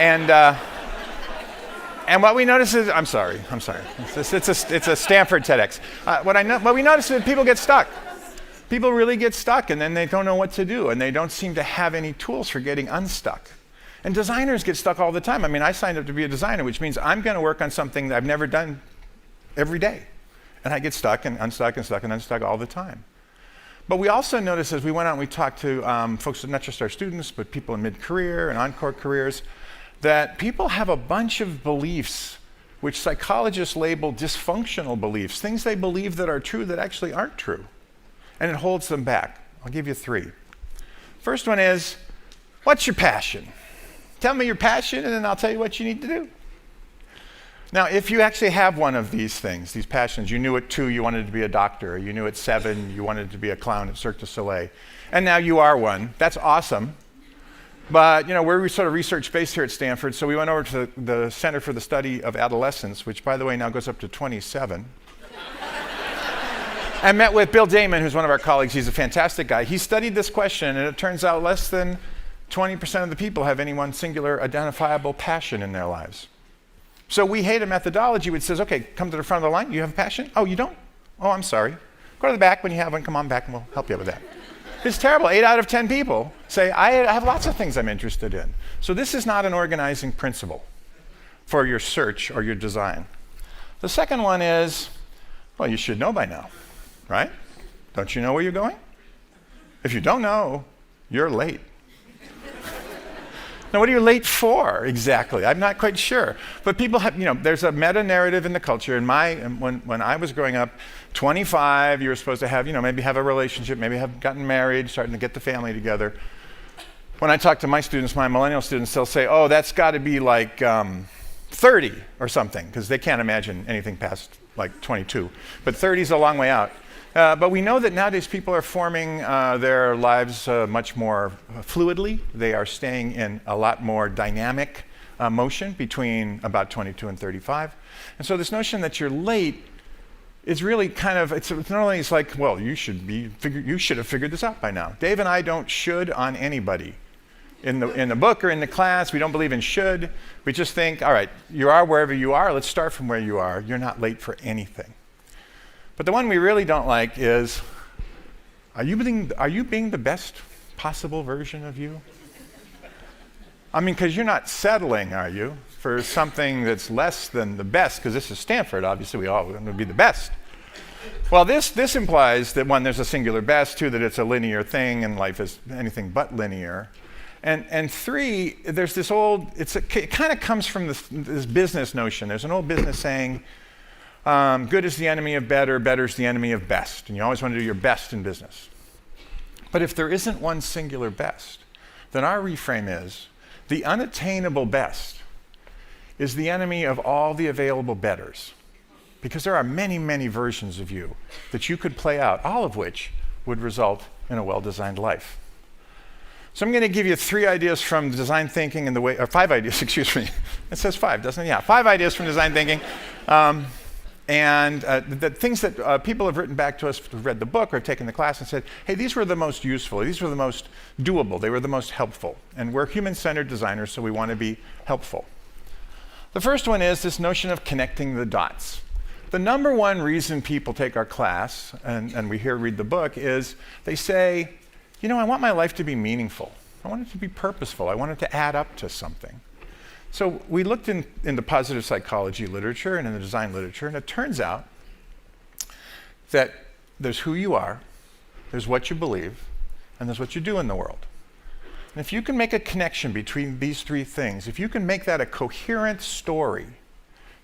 And what we notice is, I'm sorry. It's a Stanford TEDx. What we notice is that people get stuck. People really get stuck, and then they don't know what to do, and they don't seem to have any tools for getting unstuck. And designers get stuck all the time. I mean, I signed up to be a designer, which means I'm going to work on something that I've never done every day. And I get stuck and unstuck and stuck and unstuck all the time. But we also noticed as we went out and we talked to folks, not just our students, but people in mid-career and encore careers, that people have a bunch of beliefs which psychologists label dysfunctional beliefs, things they believe that are true that actually aren't true. And it holds them back. I'll give you 3. First one is, what's your passion? Tell me your passion, and then I'll tell you what you need to do. Now, if you actually have one of these things, these passions, you knew at 2 you wanted to be a doctor, or you knew at 7 you wanted to be a clown at Cirque du Soleil, and now you are one, that's awesome. But we're sort of research-based here at Stanford, so we went over to the Center for the Study of Adolescence, which, by the way, now goes up to 27, and met with Bill Damon, who's one of our colleagues. He's a fantastic guy. He studied this question, and it turns out less than 20% of the people have any one singular identifiable passion in their lives. So we hate a methodology which says, okay, come to the front of the line. You have a passion? Oh, you don't? Oh, I'm sorry. Go to the back when you have one. Come on back and we'll help you with that. It's terrible. 8 out of 10 people say, I have lots of things I'm interested in. So this is not an organizing principle for your search or your design. The second one is, well, you should know by now, right? Don't you know where you're going? If you don't know, you're late. Now, what are you late for exactly? I'm not quite sure. But people have, there's a meta-narrative in the culture. When I was growing up, 25, you were supposed to have, maybe have a relationship, maybe have gotten married, starting to get the family together. When I talk to my students, my millennial students, they'll say, oh, that's got to be like 30 or something, because they can't imagine anything past like 22. But 30 is a long way out. But we know that nowadays people are forming their lives much more fluidly. They are staying in a lot more dynamic motion between about 22 and 35. And so this notion that you're late is really kind of, it's not only it's like, well, you should have figured this out by now. Dave and I don't should on anybody. In the book or in the class, we don't believe in should. We just think, all right, you are wherever you are. Let's start from where you are. You're not late for anything. But the one we really don't like is, are you being the best possible version of you? I mean, because you're not settling, are you, for something that's less than the best? Because this is Stanford, obviously we all want to be the best. Well, this implies that 1, there's a singular best, 2, that it's a linear thing and life is anything but linear. And 3, there's this it kind of comes from this business notion. There's an old business saying, good is the enemy of better, better is the enemy of best. And you always want to do your best in business. But if there isn't one singular best, then our reframe is, the unattainable best is the enemy of all the available betters. Because there are many, many versions of you that you could play out, all of which would result in a well-designed life. So I'm going to give you 3 ideas from design thinking and or 5 ideas, excuse me. It says 5, doesn't it? Yeah, 5 ideas from design thinking. And the things that people have written back to us who've read the book or have taken the class and said, hey, these were the most useful, these were the most doable, they were the most helpful. And we're human-centered designers, so we want to be helpful. The first one is this notion of connecting the dots. The number one reason people take our class, and we read the book, is they say, I want my life to be meaningful. I want it to be purposeful. I want it to add up to something. So we looked in the positive psychology literature and in the design literature, and it turns out that there's who you are, there's what you believe, and there's what you do in the world. And if you can make a connection between these 3 things, if you can make that a coherent story,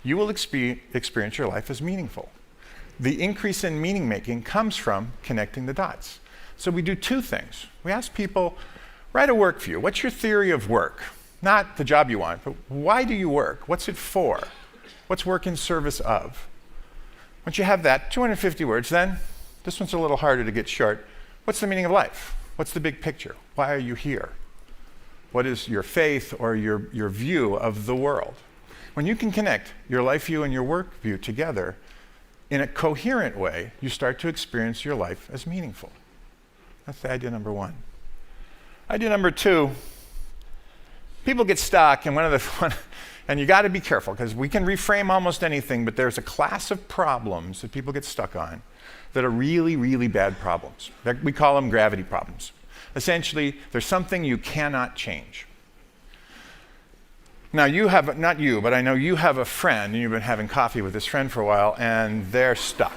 you will experience your life as meaningful. The increase in meaning making comes from connecting the dots. So we do 2 things. We ask people, write a work view. What's your theory of work? Not the job you want, but why do you work? What's it for? What's work in service of? Once you have that, 250 words, then this one's a little harder to get short. What's the meaning of life? What's the big picture? Why are you here? What is your faith or your view of the world? When you can connect your life view and your work view together in a coherent way, you start to experience your life as meaningful. That's the idea number 1. Idea number 2, people get stuck, and and you got to be careful because we can reframe almost anything, but there's a class of problems that people get stuck on that are really, really bad problems. We call them gravity problems. Essentially, there's something you cannot change. Now, not you, but I know you have a friend, and you've been having coffee with this friend for a while, and they're stuck.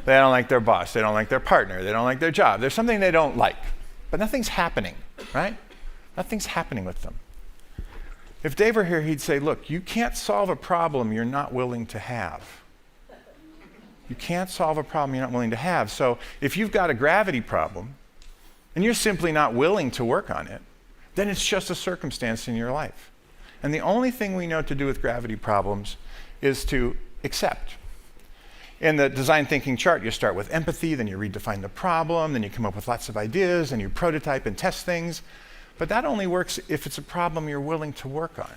They don't like their boss. They don't like their partner. They don't like their job. There's something they don't like, but nothing's happening, right? Nothing's happening with them. If Dave were here, he'd say, look, you can't solve a problem you're not willing to have. You can't solve a problem you're not willing to have. So if you've got a gravity problem, and you're simply not willing to work on it, then it's just a circumstance in your life. And the only thing we know to do with gravity problems is to accept. In the design thinking chart, you start with empathy, then you redefine the problem, then you come up with lots of ideas, and you prototype and test things. But that only works if it's a problem you're willing to work on.